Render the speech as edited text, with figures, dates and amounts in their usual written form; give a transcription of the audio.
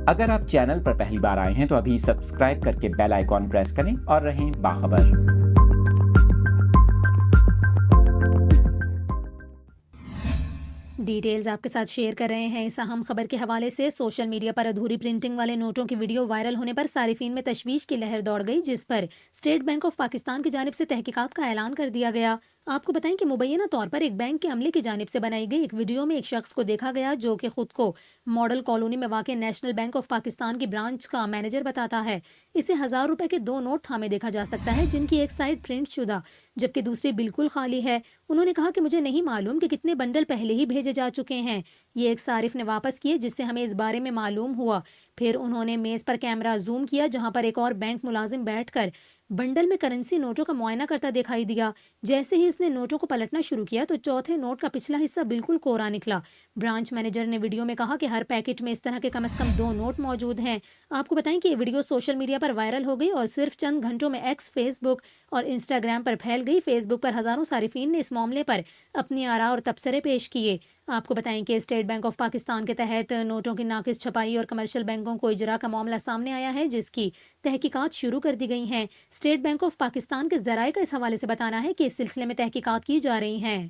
اگر آپ چینل پر پہلی بار آئے ہیں تو ابھی سبسکرائب کر کے بیل آئیکن پریس کریں اور رہیں باخبر۔ ڈیٹیلز آپ کے ساتھ شیئر کر رہے ہیں اس اہم خبر کے حوالے سے۔ سوشل میڈیا پر ادھوری پرنٹنگ والے نوٹوں کی ویڈیو وائرل ہونے پر صارفین میں تشویش کی لہر دوڑ گئی، جس پر اسٹیٹ بینک آف پاکستان کی جانب سے تحقیقات کا اعلان کر دیا گیا۔ آپ کو بتائیں کہ مبینہ طور پر ایک بینک کے عملے کی جانب سے بنائی گئی ایک ویڈیو میں ایک شخص کو دیکھا گیا جو کہ خود کو ماڈل کالونی میں واقع نیشنل بینک آف پاکستان کی برانچ کا مینیجر بتاتا ہے۔ اسے 1000 روپے کے 2 نوٹ تھامے دیکھا جا سکتا ہے، جن کی ایک سائڈ پرنٹ شدہ جبکہ دوسری بالکل خالی ہے۔ انہوں نے کہا کہ مجھے نہیں معلوم کہ کتنے بنڈل پہلے ہی بھیجے جا چکے ہیں۔ یہ ایک صارف نے واپس کیے جس سے ہمیں اس بارے میں معلوم ہوا۔ پھر انہوں نے میز پر کیمرہ زوم کیا جہاں پر ایک اور بینک ملازم بیٹھ کر بنڈل میں کرنسی نوٹوں کا معائنہ کرتا دکھائی دیا۔ جیسے ہی اس نے نوٹوں کو پلٹنا شروع کیا تو چوتھے نوٹ کا پچھلا حصہ بالکل کوڑا نکلا۔ برانچ مینیجر نے ویڈیو میں کہا کہ ہر پیکٹ میں اس طرح کے کم از کم 2 نوٹ موجود ہیں۔ آپ کو بتائیں کہ یہ ویڈیو سوشل میڈیا پر وائرل ہو گئی اور صرف چند گھنٹوں میں ایکس، فیس بک اور انسٹاگرام پر پھیل گئی۔ فیس بک پر ہزاروں صارفین نے اس معاملے پر اپنی آراء اور تبصرے پیش کیے۔ آپ کو بتائیں کہ اسٹیٹ بینک آف پاکستان کے تحت نوٹوں کی ناقص چھپائی اور کمرشل بینکوں کو اجرا کا معاملہ سامنے آیا ہے، جس کی تحقیقات شروع کر دی گئی ہیں۔ اسٹیٹ بینک آف پاکستان کے ذرائع کا اس حوالے سے بتانا ہے کہ اس سلسلے میں تحقیقات کی جا رہی ہیں۔